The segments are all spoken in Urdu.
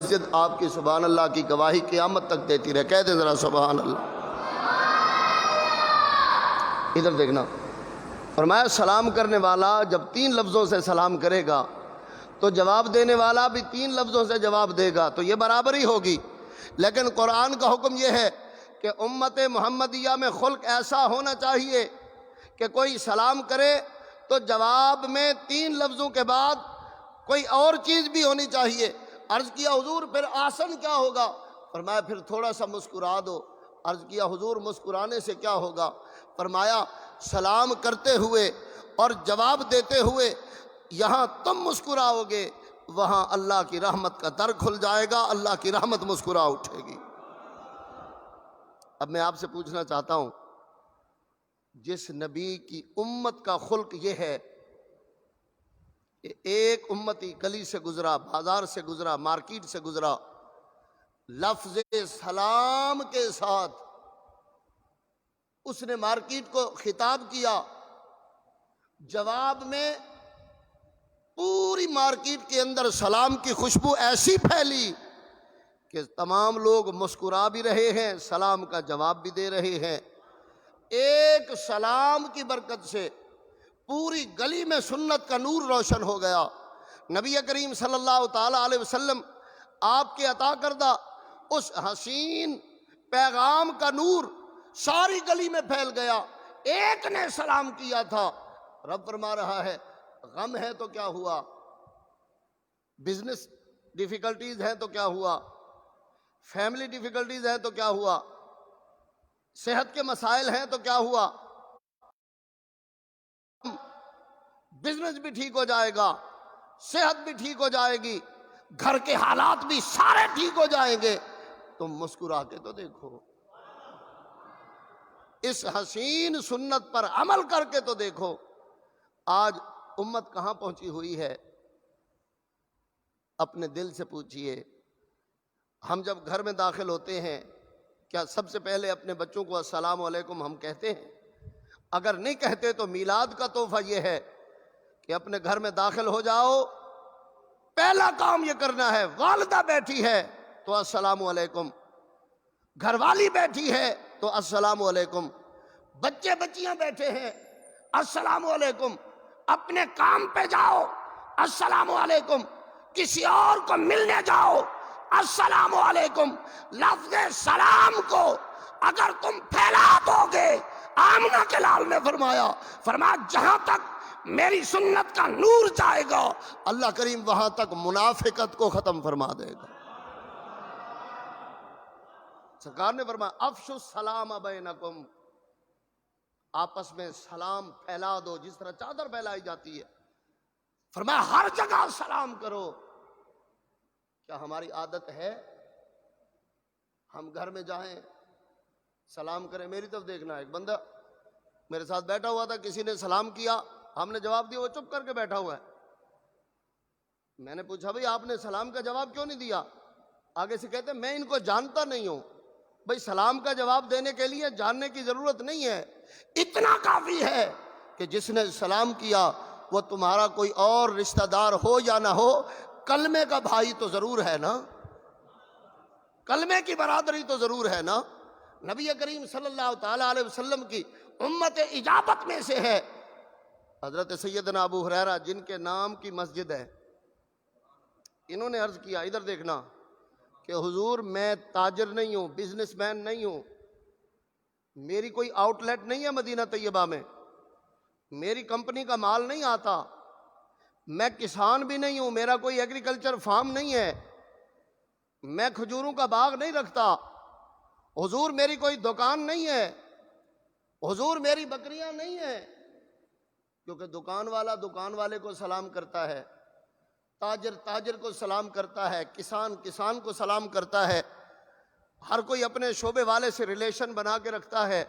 مسجد آپ کی سبحان اللہ کی گواہی قیامت تک دیتی رہے. کہہ دیں ذرا سبحان اللہ. ادھر دیکھنا، فرمایا سلام کرنے والا جب 3 لفظوں سے سلام کرے گا تو جواب دینے والا بھی 3 لفظوں سے جواب دے گا، تو یہ برابری ہوگی. لیکن قرآن کا حکم یہ ہے کہ امت محمدیہ میں خلق ایسا ہونا چاہیے کہ کوئی سلام کرے تو جواب میں 3 لفظوں کے بعد کوئی اور چیز بھی ہونی چاہیے. عرض کیا حضور پھر آسن کیا ہوگا؟ فرمایا پھر تھوڑا سا مسکرا دو. عرض کیا حضور مسکرانے سے کیا ہوگا؟ فرمایا سلام کرتے ہوئے اور جواب دیتے ہوئے یہاں تم مسکراؤ گے، وہاں اللہ کی رحمت کا در کھل جائے گا، اللہ کی رحمت مسکرا اٹھے گی. اب میں آپ سے پوچھنا چاہتا ہوں، جس نبی کی امت کا خلق یہ ہے کہ ایک امتی گلی سے گزرا، بازار سے گزرا، مارکیٹ سے گزرا، لفظ سلام کے ساتھ اس نے مارکیٹ کو خطاب کیا، جواب میں پوری مارکیٹ کے اندر سلام کی خوشبو ایسی پھیلی کہ تمام لوگ مسکرا بھی رہے ہیں، سلام کا جواب بھی دے رہے ہیں. ایک سلام کی برکت سے پوری گلی میں سنت کا نور روشن ہو گیا. نبی کریم صلی اللہ تعالی علیہ وسلم آپ کے عطا کردہ اس حسین پیغام کا نور ساری گلی میں پھیل گیا. ایک نے سلام کیا تھا. رب فرما رہا ہے غم ہے تو کیا ہوا، بزنس ڈیفیکلٹیز ہیں تو کیا ہوا، فیملی ڈیفیکلٹیز ہیں تو کیا ہوا، صحت کے مسائل ہیں تو کیا ہوا، بزنس بھی ٹھیک ہو جائے گا، صحت بھی ٹھیک ہو جائے گی، گھر کے حالات بھی سارے ٹھیک ہو جائیں گے. تم مسکرا کے تو دیکھو، اس حسین سنت پر عمل کر کے تو دیکھو. آج امت کہاں پہنچی ہوئی ہے؟ اپنے دل سے پوچھئے. ہم جب گھر میں داخل ہوتے ہیں کیا سب سے پہلے اپنے بچوں کو السلام علیکم ہم کہتے ہیں؟ اگر نہیں کہتے تو میلاد کا تحفہ یہ ہے کہ اپنے گھر میں داخل ہو جاؤ، پہلا کام یہ کرنا ہے. والدہ بیٹھی ہے تو السلام علیکم، گھر والی بیٹھی ہے تو السلام علیکم، بچے بچیاں بیٹھے ہیں السلام علیکم، اپنے کام پہ جاؤ السلام علیکم، کسی اور کو ملنے جاؤ السلام علیکم. لفظ سلام کو اگر تم پھیلا دو گے، آمنہ کے لال نے فرمایا جہاں تک میری سنت کا نور جائے گا اللہ کریم وہاں تک منافقت کو ختم فرما دے گا. سرکار نے فرمایا افشوا السلام بینکم، آپس میں سلام پھیلا دو جس طرح چادر پھیلائی جاتی ہے. فرمایا ہر جگہ سلام کرو. کیا ہماری عادت ہے ہم گھر میں جائیں سلام کریں؟ میری طرف دیکھنا. ایک بندہ میرے ساتھ بیٹھا ہوا تھا، کسی نے سلام کیا، ہم نے جواب دیا، وہ چپ کر کے بیٹھا ہوا ہے. میں نے پوچھا بھئی آپ نے سلام کا جواب کیوں نہیں دیا؟ آگے سے کہتے میں ان کو جانتا نہیں ہوں. بھئی سلام کا جواب دینے کے لیے جاننے کی ضرورت نہیں ہے، اتنا کافی ہے کہ جس نے سلام کیا وہ تمہارا کوئی اور رشتہ دار ہو یا نہ ہو، کلمے کا بھائی تو ضرور ہے نا، کلمے کی برادری تو ضرور ہے نا. نبی کریم صلی اللہ تعالی علیہ وسلم کی امت اجابت میں سے ہے حضرت سیدنا ابو ہریرہ جن کے نام کی مسجد ہے. انہوں نے عرض کیا، ادھر دیکھنا، کہ حضور میں تاجر نہیں ہوں، بزنس مین نہیں ہوں، میری کوئی آؤٹ لیٹ نہیں ہے مدینہ طیبہ میں، میری کمپنی کا مال نہیں آتا، میں کسان بھی نہیں ہوں، میرا کوئی ایگریکلچر فارم نہیں ہے، میں کھجوروں کا باغ نہیں رکھتا، حضور میری کوئی دکان نہیں ہے، حضور میری بکریاں نہیں ہیں. کیونکہ دکان والا دکان والے کو سلام کرتا ہے، تاجر تاجر کو سلام کرتا ہے، کسان کسان کو سلام کرتا ہے، ہر کوئی اپنے شعبے والے سے ریلیشن بنا کے رکھتا ہے،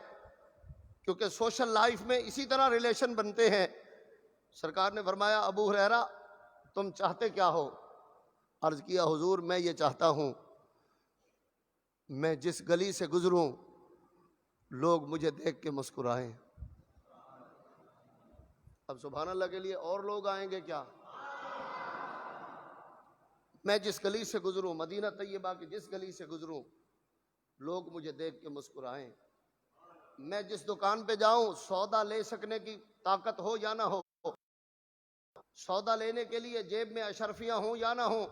کیونکہ سوشل لائف میں اسی طرح ریلیشن بنتے ہیں. سرکار نے فرمایا ابو ہریرہ تم چاہتے کیا ہو؟ عرض کیا حضور میں یہ چاہتا ہوں میں جس گلی سے گزروں لوگ مجھے دیکھ کے مسکرائیں. اب سبحان اللہ کے لیے اور لوگ آئیں گے کیا؟ میں جس گلی سے گزروں، مدینہ طیبہ کی جس گلی سے گزروں، لوگ مجھے دیکھ کے مسکرائیں۔ میں جس دکان پہ جاؤں، سودا لے سکنے کی طاقت ہو یا نہ ہو، سودا لینے کے لیے جیب میں اشرفیاں ہوں یا نہ ہوں،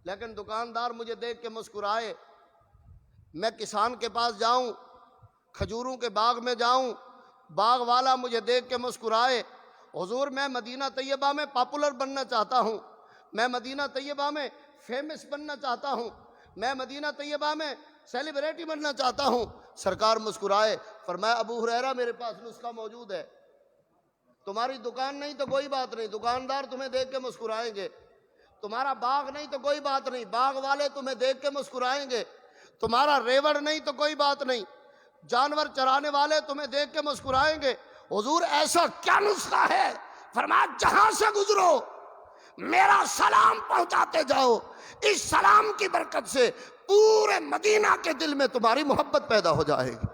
لیکن دکاندار مجھے دیکھ کے مسکرائے۔ میں کسان کے پاس جاؤں، کھجوروں کے باغ میں جاؤں، باغ والا مجھے دیکھ کے مسکرائے۔ حضور میں مدینہ طیبہ میں پاپولر بننا چاہتا ہوں، میں مدینہ طیبہ میں فیمس بننا چاہتا ہوں، میں مدینہ طیبہ میں سیلیبریٹی بننا چاہتا ہوں۔ سرکار مسکرائے، فرمایا ابو ہریرہ میرے پاس نسخہ موجود ہے، تمہاری دکان نہیں تو کوئی بات نہیں، دکاندار تمہیں دیکھ کے مسکرائیں گے، تمہارا باغ نہیں تو کوئی بات نہیں، باغ والے تمہیں دیکھ کے مسکرائیں گے، تمہارا ریوڑ نہیں تو کوئی بات نہیں، جانور چرانے والے تمہیں دیکھ کے مسکرائیں گے۔ حضور ایسا کیا نسخہ ہے؟ فرمایا جہاں سے گزرو میرا سلام پہنچاتے جاؤ، اس سلام کی برکت سے پورے مدینہ کے دل میں تمہاری محبت پیدا ہو جائے گی۔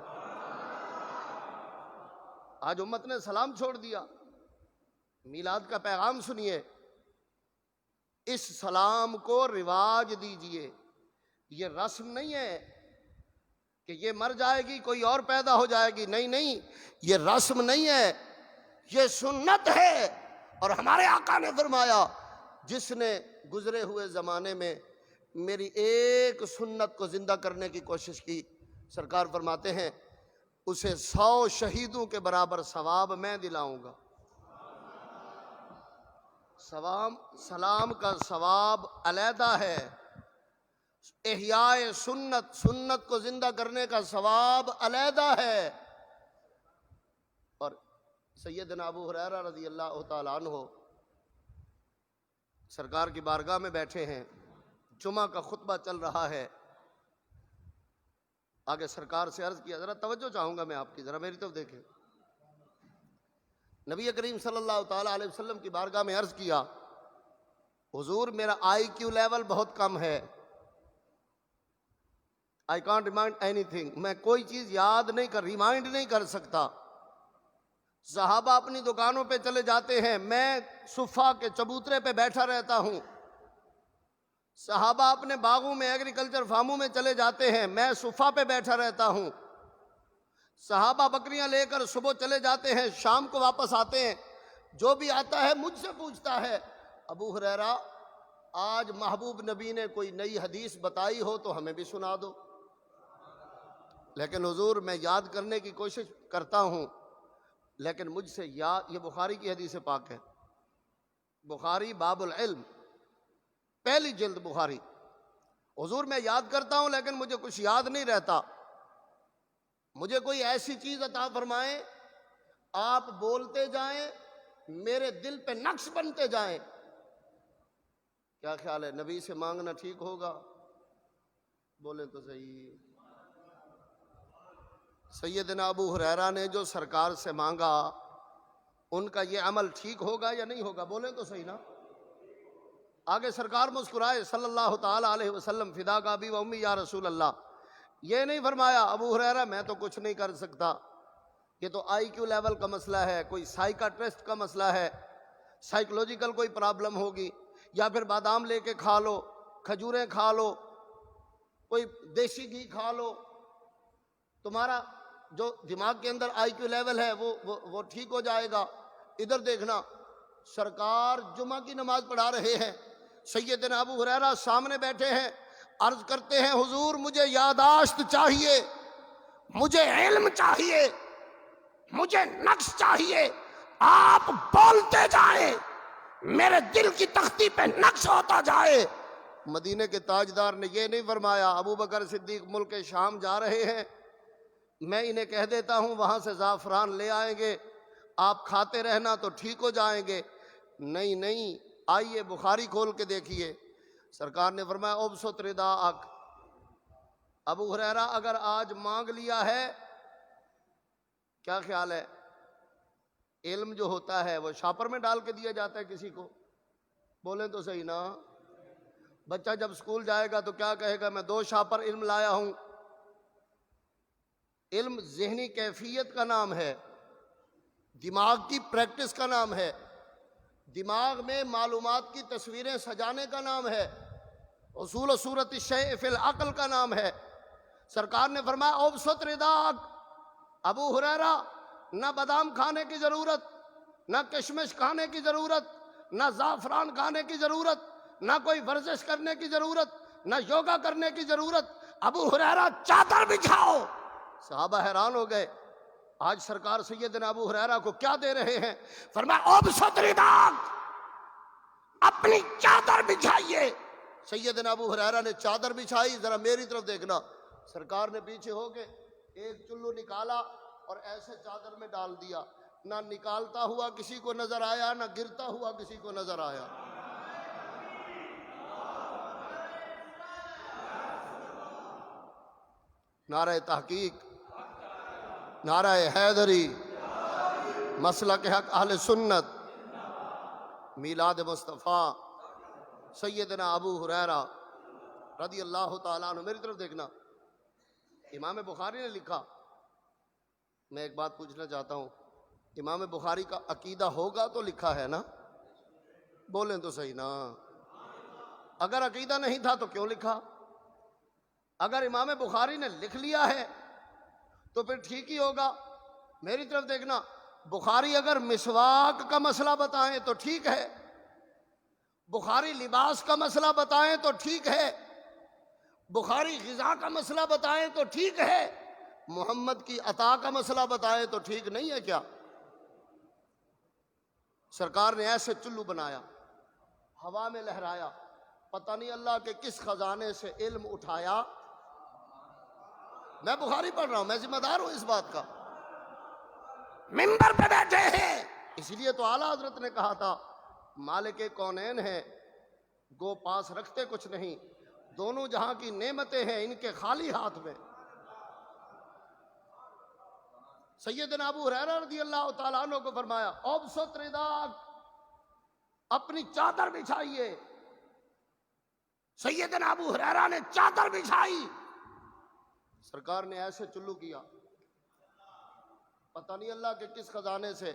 آج امت نے سلام چھوڑ دیا۔ میلاد کا پیغام سنیے، اس سلام کو رواج دیجئے۔ یہ رسم نہیں ہے کہ یہ مر جائے گی کوئی اور پیدا ہو جائے گی، نہیں نہیں، یہ رسم نہیں ہے، یہ سنت ہے۔ اور ہمارے آقا نے فرمایا جس نے گزرے ہوئے زمانے میں میری ایک سنت کو زندہ کرنے کی کوشش کی، سرکار فرماتے ہیں اسے 100 شہیدوں کے برابر ثواب میں دلاؤں گا۔ سلام کا ثواب علیحدہ ہے، احیاء سنت، سنت کو زندہ کرنے کا ثواب علیحدہ ہے۔ اور سیدنا ابو ہریرہ رضی اللہ تعالیٰ عنہ سرکار کی بارگاہ میں بیٹھے ہیں، جمعہ کا خطبہ چل رہا ہے، آگے سرکار سے عرض کیا، ذرا توجہ چاہوں گا میں آپ کی، ذرا میری طرف دیکھیں۔ نبی کریم صلی اللہ تعالیٰ علیہ وسلم کی بارگاہ میں عرض کیا، حضور میرا آئی کیو لیول بہت کم ہے، I can't remind anything، میں کوئی چیز یاد نہیں ریمائنڈ نہیں کر سکتا۔ صحابہ اپنی دکانوں پہ چلے جاتے ہیں، میں صفا کے چبوترے پہ بیٹھا رہتا ہوں۔ صحابہ اپنے باغوں میں ایگریکلچر فارموں میں چلے جاتے ہیں، میں صفا پہ بیٹھا رہتا ہوں۔ صحابہ بکریاں لے کر صبح چلے جاتے ہیں، شام کو واپس آتے ہیں، جو بھی آتا ہے مجھ سے پوچھتا ہے ابو ہریرہ آج محبوب نبی نے کوئی نئی حدیث بتائی ہو تو ہمیں بھی سنا دو۔ لیکن حضور میں یاد کرنے کی کوشش کرتا ہوں، لیکن مجھ سے یاد، یہ بخاری کی حدیث پاک ہے، بخاری باب العلم، پہلی جلد بخاری۔ حضور میں یاد کرتا ہوں لیکن مجھے کچھ یاد نہیں رہتا، مجھے کوئی ایسی چیز عطا فرمائیں، آپ بولتے جائیں، میرے دل پہ نقش بنتے جائیں۔ کیا خیال ہے، نبی سے مانگنا ٹھیک ہوگا؟ بولیں تو صحیح۔ سیدنا ابو ہریرہ نے جو سرکار سے مانگا، ان کا یہ عمل ٹھیک ہوگا یا نہیں ہوگا؟ بولیں تو صحیح نا۔ آگے سرکار مسکرائے صلی اللہ تعالیٰ علیہ وسلم، فداک ابی و امی یا رسول اللہ۔ یہ نہیں فرمایا ابو ہریرہ میں تو کچھ نہیں کر سکتا، یہ تو آئی کیو لیول کا مسئلہ ہے، کوئی سائیکاٹرسٹ کا مسئلہ ہے، سائیکولوجیکل کوئی پرابلم ہوگی، یا پھر بادام لے کے کھا لو، کھجوریں کھا لو، کوئی دیسی گھی کھا لو، تمہارا جو دماغ کے اندر آئی کیو لیول ہے وہ ٹھیک ہو جائے گا۔ ادھر دیکھنا، سرکار جمعہ کی نماز پڑھا رہے ہیں، سیدنا ابو ہریرہ سامنے بیٹھے ہیں، عرض کرتے ہیں حضور مجھے یاداشت چاہیے، مجھے علم چاہیے، مجھے نقش چاہیے، آپ بولتے جائیں، میرے دل کی تختی پہ نقش ہوتا جائے۔ مدینے کے تاجدار نے یہ نہیں فرمایا ابو بکر صدیق ملک شام جا رہے ہیں، میں انہیں کہہ دیتا ہوں وہاں سے زعفران لے آئیں گے، آپ کھاتے رہنا تو ٹھیک ہو جائیں گے۔ نہیں نہیں، آئیے بخاری کھول کے دیکھیے، سرکار نے فرمایا ابسط رداءک، ابو ہریرہ اگر آج مانگ لیا ہے، کیا خیال ہے، علم جو ہوتا ہے وہ شاپر میں ڈال کے دیا جاتا ہے کسی کو؟ بولیں تو صحیح نا۔ بچہ جب اسکول جائے گا تو کیا کہے گا، میں 2 شاپر علم لایا ہوں۔ علم ذہنی کیفیت کا نام ہے، دماغ کی پریکٹس کا نام ہے، دماغ میں معلومات کی تصویریں سجانے کا نام ہے۔ اصول صورت الشیء فی العقل کا نام ہے۔ سرکار نے فرمایا اوسط رداک، ابو ہریرہ نہ بادام کھانے کی ضرورت، نہ کشمش کھانے کی ضرورت، نہ زعفران کھانے کی ضرورت، نہ کوئی ورزش کرنے کی ضرورت، نہ یوگا کرنے کی ضرورت، ابو ہریرہ چادر بچھاؤ۔ صحابہ حیران ہو گئے، آج سرکار سیدنا ابو ہریرہ کو کیا دے رہے ہیں؟ فرمایا اوسط رداک، اپنی چادر بچھائیے۔ سیدنا ابو ہریرہ نے چادر بچھائی، ذرا میری طرف دیکھنا، سرکار نے پیچھے ہو کے ایک چلو نکالا اور ایسے چادر میں ڈال دیا، نہ نکالتا ہوا کسی کو نظر آیا، نہ گرتا ہوا کسی کو نظر آیا۔ نعرہ تحقیق، نعرہ حیدری، مسلک حق اہل سنت، میلاد مصطفیٰ سیدنا ابو ہریرہ رضی اللہ تعالیٰ عنہ۔ میری طرف دیکھنا، امام بخاری نے لکھا، میں ایک بات پوچھنا چاہتا ہوں، امام بخاری کا عقیدہ ہوگا تو لکھا ہے نا؟ بولیں تو صحیح نا۔ اگر عقیدہ نہیں تھا تو کیوں لکھا؟ اگر امام بخاری نے لکھ لیا ہے تو پھر ٹھیک ہی ہوگا۔ میری طرف دیکھنا، بخاری اگر مسواک کا مسئلہ بتائیں تو ٹھیک ہے، بخاری لباس کا مسئلہ بتائیں تو ٹھیک ہے، بخاری غذا کا مسئلہ بتائیں تو ٹھیک ہے، محمد کی عطا کا مسئلہ بتائیں تو ٹھیک نہیں ہے کیا؟ سرکار نے ایسے چلو بنایا، ہوا میں لہرایا، پتہ نہیں اللہ کے کس خزانے سے علم اٹھایا۔ میں بخاری پڑھ رہا ہوں، میں ذمہ دار ہوں اس بات کا، منبر پہ بیٹھے ہیں، اس لیے تو اعلیٰ حضرت نے کہا تھا مالک کونین ہے گو پاس رکھتے کچھ نہیں، دونوں جہاں کی نعمتیں ہیں ان کے خالی ہاتھ میں۔ سیدنا ابو ہریرہ رضی اللہ تعالیٰ عنہ کو فرمایا اوسط رداک، اپنی چادر بچھائیے۔ سیدنا ابو ہریرہ نے چادر بچھائی، سرکار نے ایسے چلو کیا، پتہ نہیں اللہ کے کس خزانے سے۔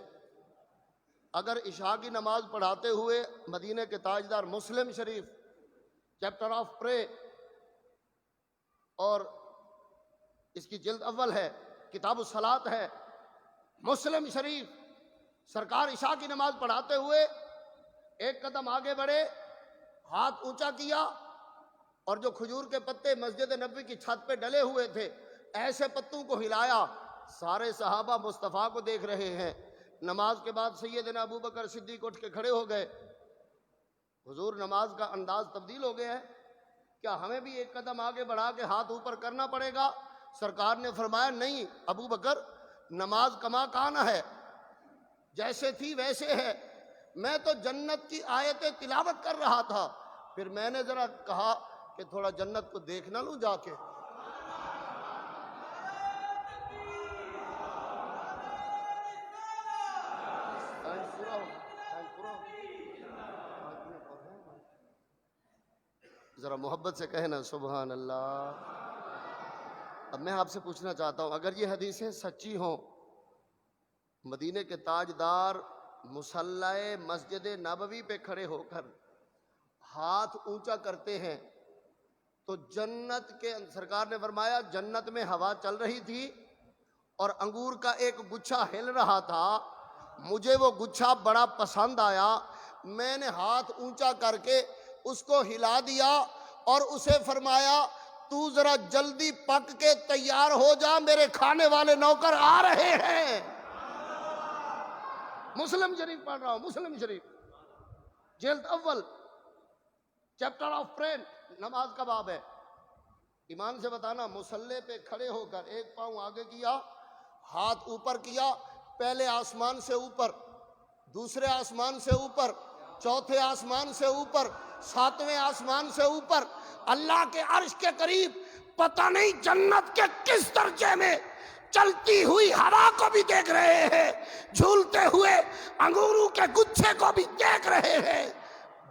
اگر عشاء کی نماز پڑھاتے ہوئے مدینہ کے تاجدار مسلم شریف چیپٹر آف پرے، اور اس کی جلد اول ہے، کتاب الصلاۃ ہے، مسلم شریف، سرکار عشاء کی نماز پڑھاتے ہوئے ایک قدم آگے بڑھے، ہاتھ اونچا کیا، اور جو کھجور کے پتے مسجد نبوی کی چھت پہ ڈلے ہوئے تھے ایسے پتوں کو ہلایا۔ سارے صحابہ مصطفیٰ کو دیکھ رہے ہیں۔ نماز کے بعد سیدنا ابو بکر صدیق اٹھ کے کھڑے ہو گئے، حضور نماز کا انداز تبدیل ہو گیا ہے، کیا ہمیں بھی ایک قدم آگے بڑھا کے ہاتھ اوپر کرنا پڑے گا؟ سرکار نے فرمایا نہیں ابو بکر، نماز کما کانا ہے، جیسے تھی ویسے ہے، میں تو جنت کی آیتیں تلاوت کر رہا تھا، پھر میں نے ذرا کہا کہ تھوڑا جنت کو دیکھ نہ لوں جا کے۔ ذرا محبت سے کہنا سبحان اللہ۔ اب میں آپ سے پوچھنا چاہتا ہوں، اگر یہ حدیثیں سچی ہوں، مدینے کے تاجدار مصلی مسجد نبوی پہ کھڑے ہو کر ہاتھ اونچا کرتے ہیں تو جنت کے، سرکار نے فرمایا جنت میں ہوا چل رہی تھی اور انگور کا ایک گچھا ہل رہا تھا، مجھے وہ گچھا بڑا پسند آیا، میں نے ہاتھ اونچا کر کے اس کو ہلا دیا اور اسے فرمایا تو ذرا جلدی پک کے تیار ہو جا، میرے کھانے والے نوکر آ رہے ہیں۔ مسلم شریف پڑھ رہا ہوں، مسلم شریف جلد اول چیپٹر آف پرین، نماز کا باب ہے۔ ایمان سے بتانا، مصلی پہ کھڑے ہو کر ایک پاؤں آگے کیا، ہاتھ اوپر کیا، پہلے آسمان سے اوپر، دوسرے آسمان سے اوپر، چوتھے آسمان سے اوپر، ساتویں آسمان سے اوپر، اللہ کے عرش کے قریب، پتہ نہیں جنت کے کس درجے میں، چلتی ہوئی ہوا کو بھی دیکھ رہے ہیں، جھولتے ہوئے انگوروں کے گچھے کو بھی دیکھ رہے ہیں۔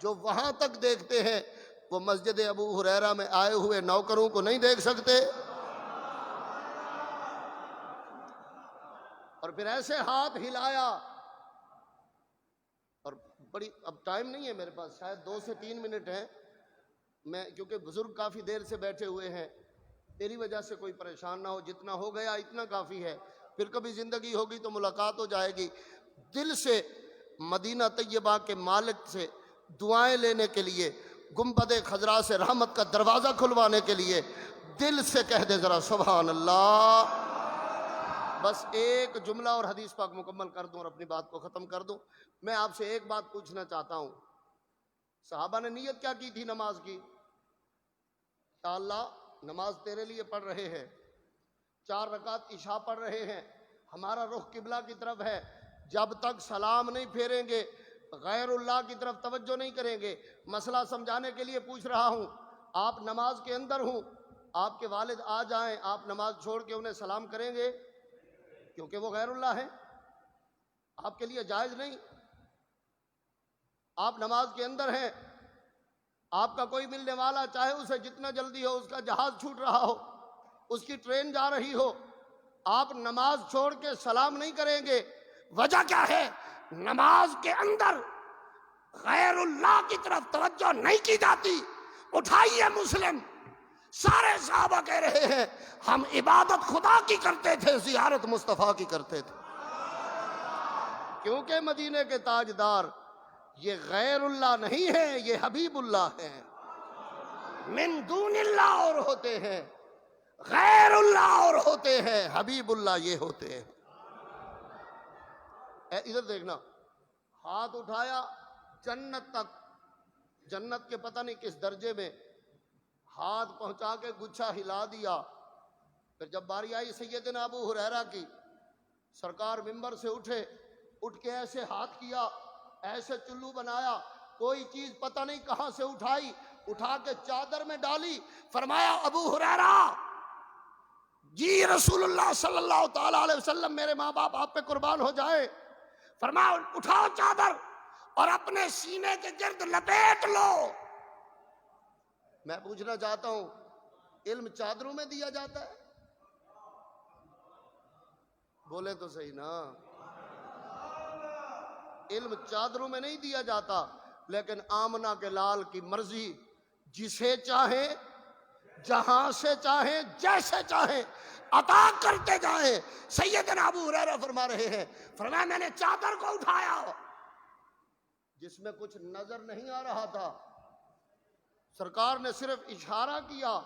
جو وہاں تک دیکھتے ہیں وہ مسجد ابو ہریرہ میں آئے ہوئے نوکروں کو نہیں دیکھ سکتے۔ اور پھر ایسے ہاتھ ہلایا، اور بڑی، اب ٹائم نہیں ہے میرے پاس، شاید 2 سے 3 منٹ ہیں، میں کیونکہ بزرگ کافی دیر سے بیٹھے ہوئے ہیں، تیری وجہ سے کوئی پریشان نہ ہو، جتنا ہو گیا اتنا کافی ہے، پھر کبھی زندگی ہوگی تو ملاقات ہو جائے گی۔ دل سے مدینہ طیبہ کے مالک سے دعائیں لینے کے لیے، گنبد خضرا سے رحمت کا دروازہ کھلوانے کے لیے دل سے کہہ دے ذرا سبحان اللہ۔ بس ایک جملہ اور حدیث پاک مکمل کر دوں اور اپنی بات کو ختم کر دوں۔ میں آپ سے ایک بات پوچھنا چاہتا ہوں، صحابہ نے نیت کیا کی تھی نماز کی؟ یا اللہ نماز تیرے لیے پڑھ رہے ہیں، 4 رکعت عشاء پڑھ رہے ہیں، ہمارا رخ قبلہ کی طرف ہے، جب تک سلام نہیں پھیریں گے غیر اللہ کی طرف توجہ نہیں کریں گے۔ مسئلہ سمجھانے کے لیے پوچھ رہا ہوں، آپ نماز کے اندر ہوں، آپ کے والد آ جائیں، آپ نماز چھوڑ کے انہیں سلام کریں گے؟ کیونکہ وہ غیر اللہ ہے، آپ کے لیے جائز نہیں۔ آپ نماز کے اندر ہیں، آپ کا کوئی ملنے والا چاہے اسے جتنا جلدی ہو، اس کا جہاز چھوٹ رہا ہو، اس کی ٹرین جا رہی ہو، آپ نماز چھوڑ کے سلام نہیں کریں گے۔ وجہ کیا ہے؟ نماز کے اندر غیر اللہ کی طرف توجہ نہیں کی جاتی۔ اٹھائیے مسلم، سارے صحابہ کہہ رہے ہیں ہم عبادت خدا کی کرتے تھے، زیارت مصطفیٰ کی کرتے تھے، کیونکہ مدینے کے تاجدار یہ غیر اللہ نہیں ہے، یہ حبیب اللہ ہیں۔ من دون اللہ اور ہوتے ہیں، غیر اللہ اور ہوتے ہیں، حبیب اللہ یہ ہوتے ہیں۔ ادھر دیکھنا، ہاتھ اٹھایا جنت تک، جنت کے پتہ نہیں کس درجے میں، ہاتھ پہنچا کے گچھا ہلا دیا۔ پھر جب باری آئی سیدنا ابو ہریرہ کی، سرکار منبر سے اٹھے، اٹھ کے ایسے ہاتھ کیا، ایسے چلو بنایا، کوئی چیز پتہ نہیں کہاں سے اٹھائی، اٹھا کے چادر میں ڈالی، فرمایا ابو ہریرہ جی رسول اللہ صلی اللہ تعالی علیہ وسلم میرے ماں باپ آپ پہ قربان ہو جائے، فرمایا اٹھاؤ چادر اور اپنے سینے کے گرد لپیٹ لو۔ میں پوچھنا چاہتا ہوں، علم چادروں میں دیا جاتا ہے؟ بولے تو صحیح نا، علم چادروں میں نہیں دیا جاتا، لیکن آمنہ کے لال کی مرضی، جسے چاہیں جہاں سے چاہیں جیسے چاہیں عطا کرتے جائیں۔ سیدنا ابو ہریرہ فرما رہے ہیں، فرمایا میں نے چادر کو اٹھایا جس میں کچھ نظر نہیں آ رہا تھا، سرکار نے صرف اشارہ کیا،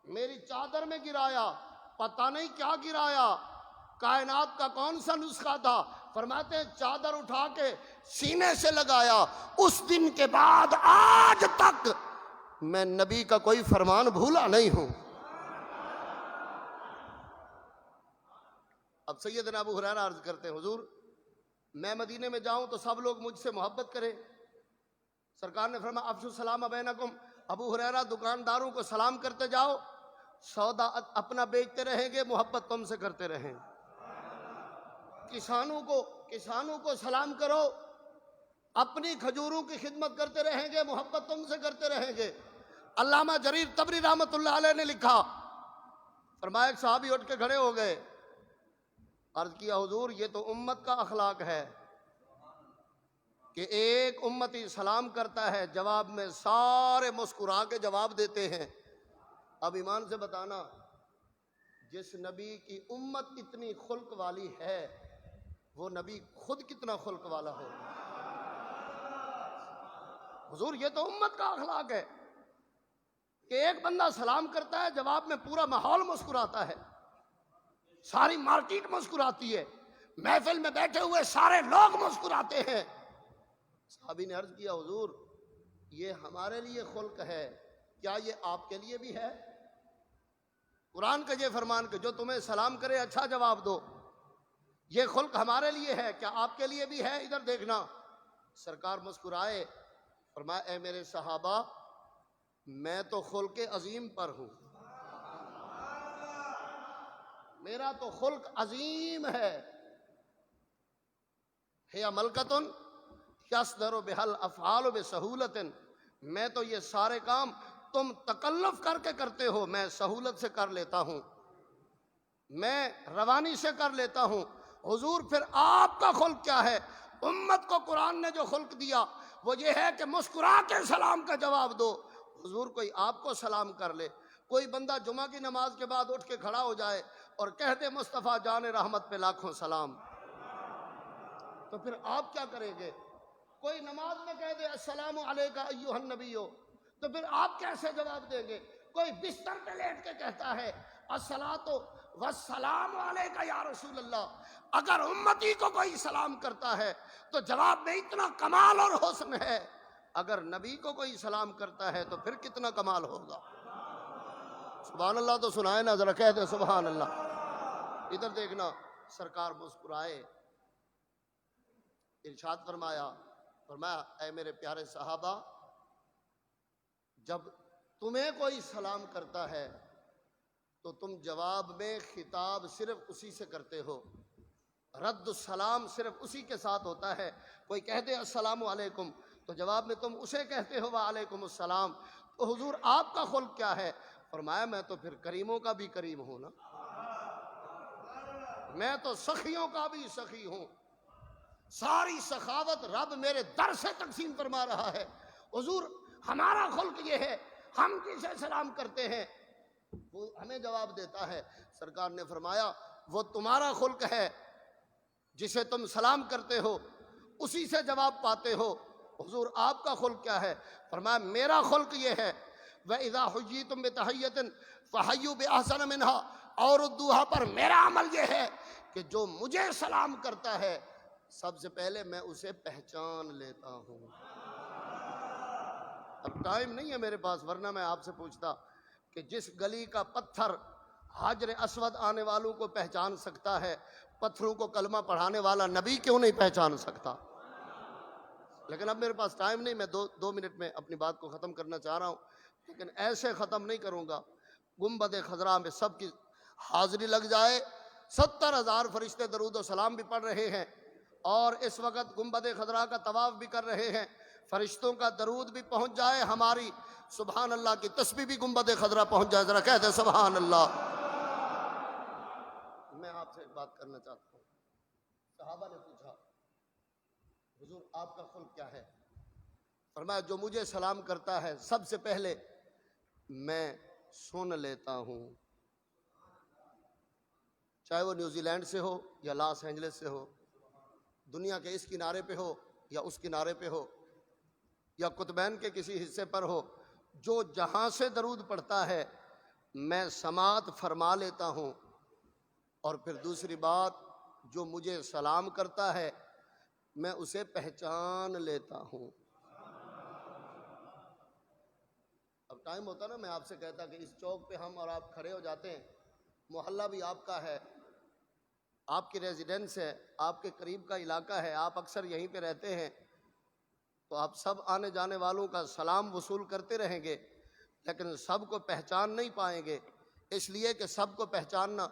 میری چادر میں گرایا، پتہ نہیں کیا گرایا، کائنات کا کون سا نسخہ تھا، فرماتے ہیں چادر اٹھا کے سینے سے لگایا، اس دن کے بعد آج تک میں نبی کا کوئی فرمان بھولا نہیں ہوں۔ اب سیدنا ابو ہریرہ عرض کرتے ہیں، حضور میں مدینے میں جاؤں تو سب لوگ مجھ سے محبت کریں۔ سرکار نے فرمایا افشوا السلام بینکم، ابو ہریرہ دکانداروں کو سلام کرتے جاؤ، سودا اپنا بیچتے رہیں گے، محبت تم سے کرتے رہیں۔ کسانوں کو سلام کرو، اپنی کھجوروں کی خدمت کرتے رہیں گے، محبت تم سے کرتے رہیں گے۔ علامہ جریر طبری رحمۃ اللہ علیہ نے لکھا، فرمایا ایک صحابی اٹھ کے کھڑے ہو گئے، عرض کیا حضور یہ تو امت کا اخلاق ہے کہ ایک امتی سلام کرتا ہے، جواب میں سارے مسکرا کے جواب دیتے ہیں۔ اب ایمان سے بتانا، جس نبی کی امت اتنی خلق والی ہے وہ نبی خود کتنا خلق والا ہو۔ حضور یہ تو امت کا اخلاق ہے کہ ایک بندہ سلام کرتا ہے، جواب میں پورا ماحول مسکراتا ہے، ساری مارکیٹ مسکراتی ہے، محفل میں بیٹھے ہوئے سارے لوگ مسکراتے ہیں۔ صحابی نے عرض کیا حضور یہ ہمارے لیے خلق ہے، کیا یہ آپ کے لیے بھی ہے؟ قرآن کا یہ فرمان کہ جو تمہیں سلام کرے اچھا جواب دو، یہ خلق ہمارے لیے ہے، کیا آپ کے لیے بھی ہے؟ ادھر دیکھنا، سرکار مسکرائے، فرمایا اے میرے صحابہ میں تو خلق عظیم پر ہوں، میرا تو خلق عظیم ہے، ہے ملکتن یصدر بها الافعال بسہولت، میں تو یہ سارے کام تم تکلف کر کے کرتے ہو، میں سہولت سے کر لیتا ہوں، میں روانی سے کر لیتا ہوں۔ حضور پھر آپ کا خلق کیا ہے؟ امت کو قرآن نے جو خلق دیا وہ یہ ہے کہ مسکرا کے سلام کا جواب دو۔ حضور کوئی آپ کو سلام کر لے، کوئی بندہ جمعہ کی نماز کے بعد اٹھ کے کھڑا ہو جائے اور کہہ دے مصطفیٰ جان رحمت پہ لاکھوں سلام، تو پھر آپ کیا کریں گے؟ کوئی نماز میں کہہ دے السلام علیکہ ایھا النبی، تو پھر آپ کیسے جواب دیں گے؟ کوئی بستر پہ لیٹ کے کہتا ہے الصلاۃ والسلام علیکہ یا رسول اللہ، اگر امتی کو کوئی سلام کرتا ہے تو جواب میں اتنا کمال اور حسن ہے، اگر نبی کو کوئی سلام کرتا ہے تو پھر کتنا کمال ہوگا۔ سبحان اللہ تو سنائے نا ذرا، کہہ دے سبحان اللہ۔ ادھر دیکھنا، سرکار مسکرائے، ارشاد فرمایا اے میرے پیارے صحابہ، جب تمہیں کوئی سلام کرتا ہے تو تم جواب میں خطاب صرف اسی سے کرتے ہو، رد السلام صرف اسی کے ساتھ ہوتا ہے۔ کوئی کہہ دے السلام علیکم تو جواب میں تم اسے کہتے ہو وعلیکم السلام۔ تو حضور آپ کا خلق کیا ہے؟ فرمایا میں تو پھر کریموں کا بھی کریم ہوں نا، میں تو سخیوں کا بھی سخی ہوں، ساری سخاوت رب میرے در سے تقسیم فرما رہا ہے۔ حضور ہمارا خلق یہ ہے، ہم کسے سلام کرتے ہیں؟ وہ ہمیں جواب دیتا ہے، سرکار نے فرمایا وہ تمہارا خلق ہے، جسے تم سلام کرتے ہو اسی سے جواب پاتے ہو۔ حضور آپ کا خلق کیا ہے؟ فرمایا میرا خلق یہ ہے وَإِذَا حُيِّيتُم بِتَحِيَّةٍ فَحَيُّوا بِأَحْسَنَ مِنْهَا اور ردوہا، پر میرا عمل یہ ہے کہ جو مجھے سلام کرتا ہے سب سے پہلے میں اسے پہچان لیتا ہوں۔ اب ٹائم نہیں ہے میرے پاس، ورنہ میں آپ سے پوچھتا کہ جس گلی کا پتھر حجر اسود آنے والوں کو پہچان سکتا ہے، پتھروں کو کلمہ پڑھانے والا نبی کیوں نہیں پہچان سکتا؟ لیکن اب میرے پاس ٹائم نہیں، میں دو منٹ میں اپنی بات کو ختم کرنا چاہ رہا ہوں، لیکن ایسے ختم نہیں کروں گا گنبد خضرا میں سب کی حاضری لگ جائے، 70,000 فرشتے درود و سلام بھی پڑھ رہے ہیں، اور اس وقت گنبد خضرا کا طواف بھی کر رہے ہیں، فرشتوں کا درود بھی پہنچ جائے، ہماری سبحان اللہ کی تسبیح بھی گنبد خضرا پہنچ جائے، ذرا کہتے سبحان اللہ۔ میں آپ سے ایک بات کرنا چاہتا ہوں، صحابہ نے پوچھا حضور آپ کا خلق کیا ہے؟ فرمایا جو مجھے سلام کرتا ہے سب سے پہلے میں سن لیتا ہوں، چاہے وہ نیوزی لینڈ سے ہو یا لاس اینجلس سے ہو، دنیا کے اس کنارے پہ ہو یا اس کنارے پہ ہو، یا قطبین کے کسی حصے پر ہو، جو جہاں سے درود پڑھتا ہے میں سماعت فرما لیتا ہوں، اور پھر دوسری بات جو مجھے سلام کرتا ہے میں اسے پہچان لیتا ہوں۔ اب ٹائم ہوتا نا، میں آپ سے کہتا کہ اس چوک پہ ہم اور آپ کھڑے ہو جاتے ہیں، محلہ بھی آپ کا ہے، آپ کی ریزیڈنس ہے، آپ کے قریب کا علاقہ ہے، آپ اکثر یہیں پہ رہتے ہیں، تو آپ سب آنے جانے والوں کا سلام وصول کرتے رہیں گے، لیکن سب کو پہچان نہیں پائیں گے، اس لیے کہ سب کو پہچاننا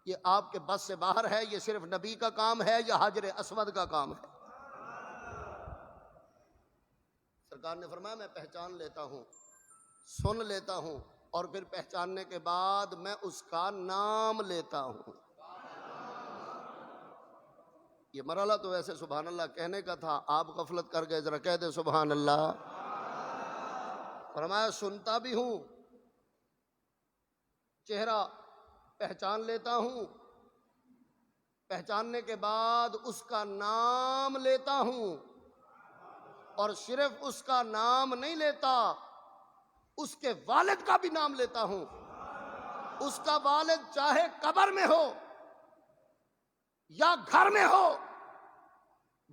یہ آپ کے بس سے باہر ہے، یہ صرف نبی کا کام ہے یا حجر اسود کا کام ہے؟ سرکار نے فرمایا میں پہچان لیتا ہوں، سن لیتا ہوں، اور پھر پہچاننے کے بعد میں اس کا نام لیتا ہوں۔ یہ مرحلہ تو ویسے سبحان اللہ کہنے کا تھا، آپ غفلت کر گئے، ذرا کہہ دے سبحان اللہ۔ فرمایا سنتا بھی ہوں، چہرہ پہچان لیتا ہوں، پہچاننے کے بعد اس کا نام لیتا ہوں، اور صرف اس کا نام نہیں لیتا، اس کے والد کا بھی نام لیتا ہوں۔ اس کا والد چاہے قبر میں ہو یا گھر میں ہو،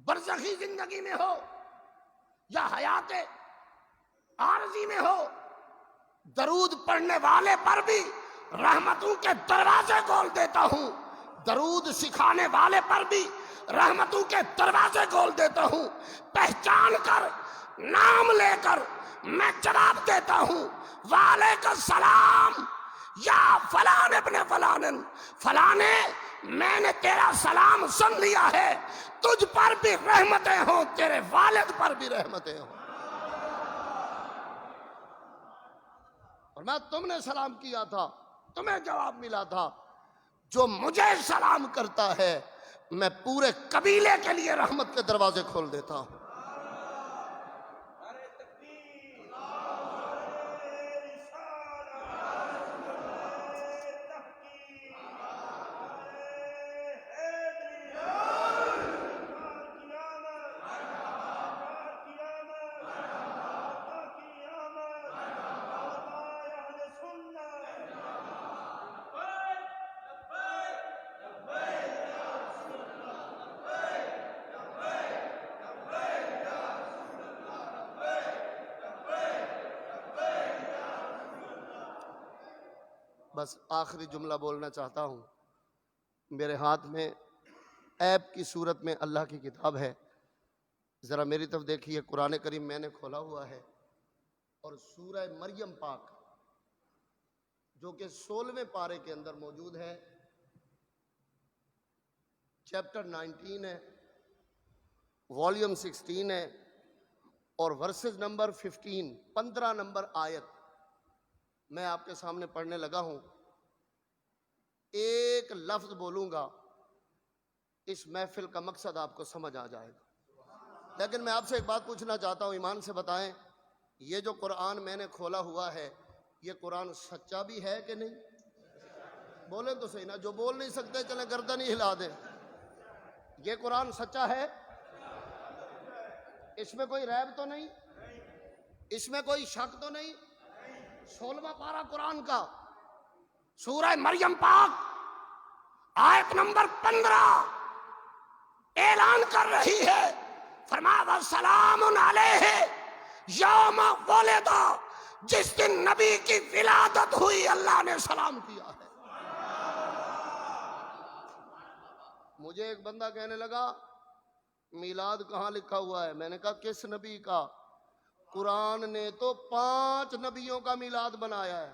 برزخی زندگی میں ہو یا حیات عارضی میں ہو، درود پڑھنے والے پر بھی رحمتوں کے دروازے کھول دیتا ہوں، درود سکھانے والے پر بھی رحمتوں کے دروازے کھول دیتا ہوں۔ پہچان کر، نام لے کر میں جواب دیتا ہوں وعلیکم السلام یا فلان ابن فلان، فلانے میں نے تیرا سلام سن لیا ہے، تجھ پر بھی رحمتیں ہوں، تیرے والد پر بھی رحمتیں ہوں۔ اور میں تم نے سلام کیا تھا، تمہیں جواب ملا تھا، جو مجھے سلام کرتا ہے میں پورے قبیلے کے لیے رحمت کے دروازے کھول دیتا ہوں۔ بس آخری جملہ بولنا چاہتا ہوں. میرے ہاتھ میں ایپ کی صورت میں اللہ کی کتاب ہے، ذرا میری طرف دیکھیے. قرآن کریم میں نے کھولا ہوا ہے اور سورہ مریم پاک جو کہ 16ویں پارے کے اندر موجود ہے، چیپٹر 19 ہے، والیوم 16 ہے اور ورسز نمبر 15 نمبر آیت میں آپ کے سامنے پڑھنے لگا ہوں. ایک لفظ بولوں گا، اس محفل کا مقصد آپ کو سمجھ آ جائے گا. لیکن میں آپ سے ایک بات پوچھنا چاہتا ہوں، ایمان سے بتائیں، یہ جو قرآن میں نے کھولا ہوا ہے، یہ قرآن سچا بھی ہے کہ نہیں؟ بولیں تو صحیح نا. جو بول نہیں سکتے چلے گردن ہی ہلا دیں. یہ قرآن سچا ہے؟ اس میں کوئی ریب تو نہیں؟ اس میں کوئی شک تو نہیں؟ 16واں پارہ قرآن کا، سورہ مریم پاک، آیت نمبر 15 اعلان کر رہی ہے، فرمایا وَسَلَامٌ عَلَيْهِ یوم ولد، جس دن نبی کی ولادت ہوئی اللہ نے سلام کیا ہے. مجھے ایک بندہ کہنے لگا میلاد کہاں لکھا ہوا ہے؟ میں نے کہا کس نبی کا؟ قرآن نے تو 5 نبیوں کا میلاد بنایا ہے.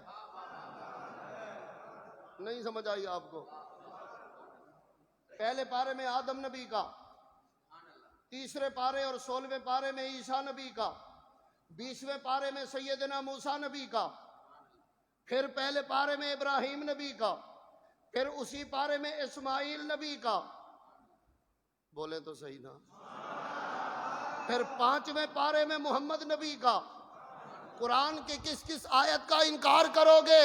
نہیں سمجھ آئی آپ کو؟ پہلے پارے میں آدم نبی کا، تیسرے پارے اور 16ویں پارے میں عیسیٰ نبی کا، 20ویں پارے میں سیدنا موسیٰ نبی کا، پھر پہلے پارے میں ابراہیم نبی کا، پھر اسی پارے میں اسماعیل نبی کا. بولیں تو صحیح نا. پھر 5ویں پارے میں محمد نبی کا. قرآن کی کس کس آیت کا انکار کرو گے؟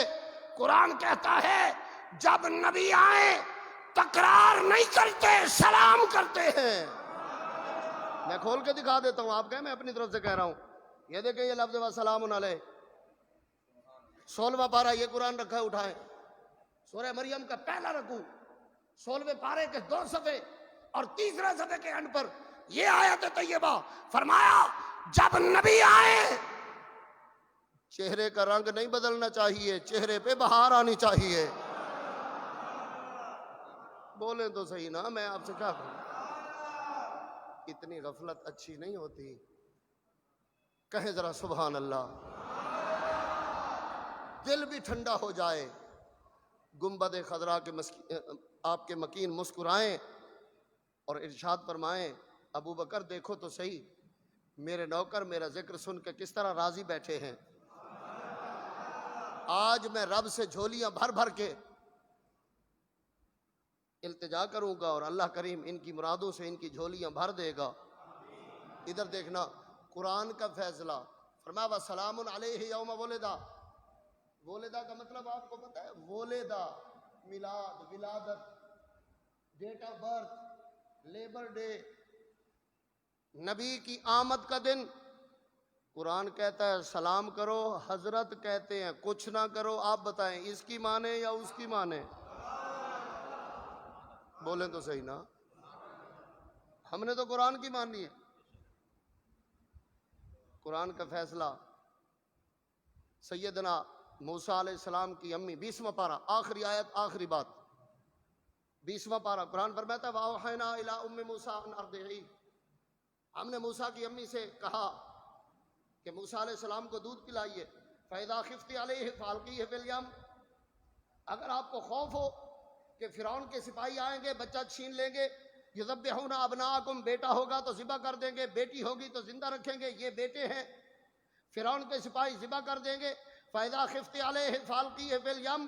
قرآن کہتا ہے جب نبی آئیں تکرار نہیں کرتے، سلام کرتے ہیں. میں کھول کے دکھا دیتا ہوں، آپ کہیں میں اپنی طرف سے کہہ رہا ہوں. یہ دیکھیں یہ لفظ وَسَلَامٌ عَلَيْهِ، 16واں پارہ یہ قرآن رکھا ہے، اٹھائیں. سورہ مریم کا پہلا رکوع، 16ویں پارے کے 2 صفحے اور تیسرے صفحے کے اینڈ پر یہ آیت طیبہ، فرمایا جب نبی آئے چہرے کا رنگ نہیں بدلنا چاہیے، چہرے پہ بہار آنی چاہیے. بولیں تو صحیح نا. میں آپ سے کیا کہوں؟ اتنی غفلت اچھی نہیں ہوتی. کہیں ذرا سبحان اللہ. دل بھی ٹھنڈا ہو جائے. گنبد خضرا کے آپ کے مکین مسکرائیں اور ارشاد فرمائیں ابو بکر دیکھو تو صحیح، میرے نوکر میرا ذکر سن کے کس طرح راضی بیٹھے ہیں. آج میں رب سے جھولیاں بھر بھر کے التجا کروں گا اور اللہ کریم ان کی مرادوں سے ان کی جھولیاں بھر دے گا. ادھر دیکھنا قرآن کا فیصلہ، فرمایا وَسَلَامٌ عَلَيْهِ یوم ولدا. ولدا کا مطلب آپ کو پتہ ہے؟ ولدا میلاد، ولادت، date of birth, labour day, نبی کی آمد کا دن. قرآن کہتا ہے سلام کرو، حضرت کہتے ہیں کچھ نہ کرو. آپ بتائیں اس کی مانے یا اس کی مانے؟ بولیں تو صحیح نا. ہم نے تو قرآن کی ماننی ہے. قرآن کا فیصلہ سیدنا موسیٰ علیہ السلام کی امی، 20واں پارہ، آخری آیت، آخری بات، 20واں پارہ. قرآن فرماتا ہے وَأَوْحَيْنَا إِلَىٰ أُمِّ مُوسَىٰ أَنْ أَرْضِعِيهِ. ہم نے موسیٰ کی امی سے کہا کہ موسیٰ علیہ السلام کو دودھ پلائیے. فَإِذَا خِفْتِ عَلَيْهِ فَأَلْقِيهِ فِي الْيَمِّ. اگر آپ کو خوف ہو کہ فرعون کے سپاہی آئیں گے، بچہ چھین لیں گے، یذبحون ابناءکم، بیٹا ہوگا تو ذبح کر دیں گے، بیٹی ہوگی تو زندہ رکھیں گے، یہ بیٹے ہیں، فرعون کے سپاہی ذبح کر دیں گے. فَإِذَا خِفْتِ عَلَيْهِ فَأَلْقِيهِ فِي الْيَمِّ.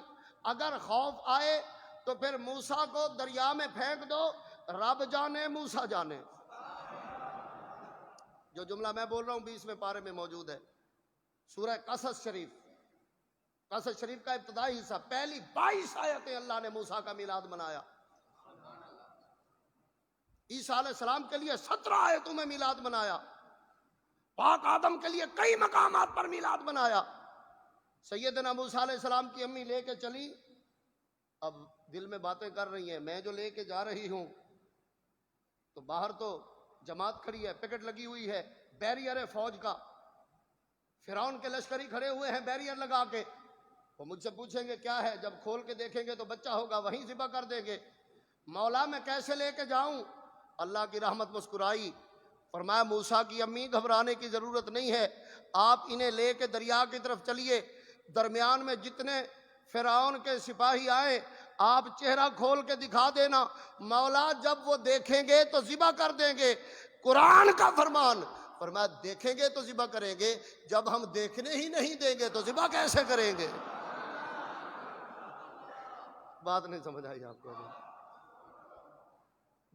اگر خوف آئے تو پھر موسیٰ کو دریا میں پھینک دو. رب جانے موسیٰ جانے. جو جملہ میں بول رہا ہوں 20ویں پارے میں موجود ہے، سورہ قصص شریف. قصص شریف کا ابتدائی حصہ، پہلی 22 آیتیں اللہ نے موسیٰ کا میلاد منایا. عیسیٰ علیہ السلام کے لیے 17 آیتوں میں میلاد منایا. پاک آدم کے لیے کئی مقامات پر میلاد منایا. سیدنا موسیٰ علیہ السلام کی امی لے کے چلی. اب دل میں باتیں کر رہی ہیں، میں جو لے کے جا رہی ہوں تو باہر تو جماعت کھڑی ہے، پکٹ لگی ہوئی ہے، بیریئر ہے فوج کا، فرعون کے لشکری کھڑے ہوئے ہیں بیریئر لگا کے. وہ مجھ سے پوچھیں گے کیا ہے، جب کھول کے دیکھیں گے تو بچہ ہوگا، وہیں ذبح کر دیں گے۔ مولا میں کیسے لے کے جاؤں؟ اللہ کی رحمت مسکرائی، فرمایا موسیٰ کی امی گھبرانے کی ضرورت نہیں ہے، آپ انہیں لے کے دریا کی طرف چلیے، درمیان میں جتنے فرعون کے سپاہی آئے آپ چہرہ کھول کے دکھا دینا، مولا جب وہ دیکھیں گے تو ذبح کر دیں گے۔ قرآن کا فرمان، فرمایا دیکھیں گے تو ذبح کریں گے، جب ہم دیکھنے ہی نہیں دیں گے تو ذبح کیسے کریں گے؟ بات نہیں سمجھ آئی آپ کو؟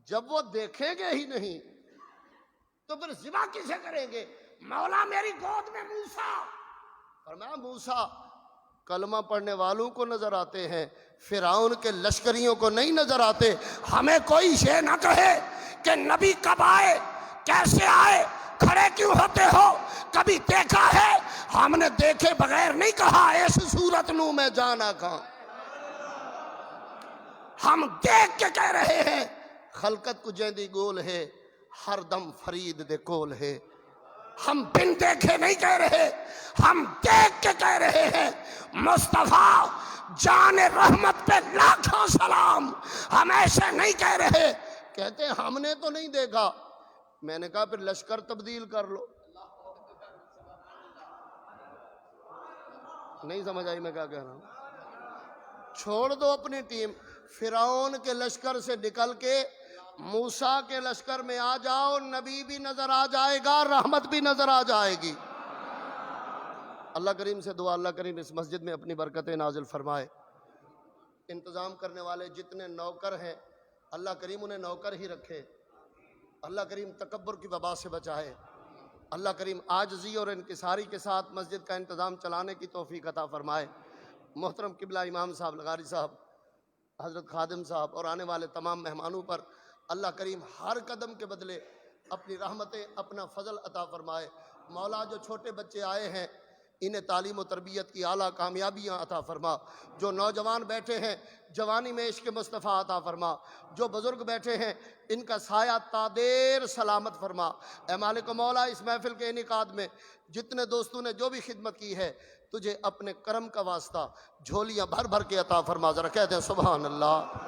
جب وہ دیکھیں گے ہی نہیں تو پھر ذبح کسے کریں گے؟ مولا میری گود میں موسیٰ، فرمایا موسیٰ کلمہ پڑھنے والوں کو نظر آتے ہیں، فرعون کے لشکریوں کو نہیں نظر آتے۔ ہمیں کوئی شے نہ کہے کہ نبی کب آئے، کیسے آئے، کھڑے کیوں ہوتے ہو، کبھی دیکھا ہے؟ ہم نے دیکھے بغیر نہیں کہا اس صورت نو میں جانا کہاں، ہم دیکھ کے کہہ رہے ہیں خلقت کو جیندی گول ہے، ہر دم فرید دے کول ہے۔ ہم بن دیکھے نہیں کہہ رہے، ہم دیکھ کے کہہ رہے ہیں مصطفیٰ جان رحمت پہ لاکھوں سلام۔ ہم ایسے نہیں کہہ رہے، کہتے ہیں ہم نے تو نہیں دیکھا۔ میں نے کہا پھر لشکر تبدیل کر لو۔ نہیں سمجھ آئی میں کیا کہہ رہا ہوں؟ چھوڑ دو اپنی ٹیم، فرعون کے لشکر سے نکل کے موسیٰ کے لشکر میں آ جاؤ، نبی بھی نظر آ جائے گا، رحمت بھی نظر آ جائے گی۔ اللہ کریم سے دعا، اللہ کریم اس مسجد میں اپنی برکتیں نازل فرمائے۔ انتظام کرنے والے جتنے نوکر ہیں اللہ کریم انہیں نوکر ہی رکھے، اللہ کریم تکبر کی وبا سے بچائے، اللہ کریم عاجزی اور انکساری کے ساتھ مسجد کا انتظام چلانے کی توفیق عطا فرمائے۔ محترم قبلہ امام صاحب لغاری صاحب، حضرت خادم صاحب اور آنے والے تمام مہمانوں پر اللہ کریم ہر قدم کے بدلے اپنی رحمتیں، اپنا فضل عطا فرمائے۔ مولا جو چھوٹے بچے آئے ہیں انہیں تعلیم و تربیت کی اعلیٰ کامیابیاں عطا فرما، جو نوجوان بیٹھے ہیں جوانی میں عشق مصطفیٰ عطا فرما، جو بزرگ بیٹھے ہیں ان کا سایہ تا دیر سلامت فرما۔ اے مالک و مولا اس محفل کے انعقاد میں جتنے دوستوں نے جو بھی خدمت کی ہے تجھے اپنے کرم کا واسطہ جھولیاں بھر بھر کے عطا فرما۔ ذرا کہہ دیں سبحان اللہ۔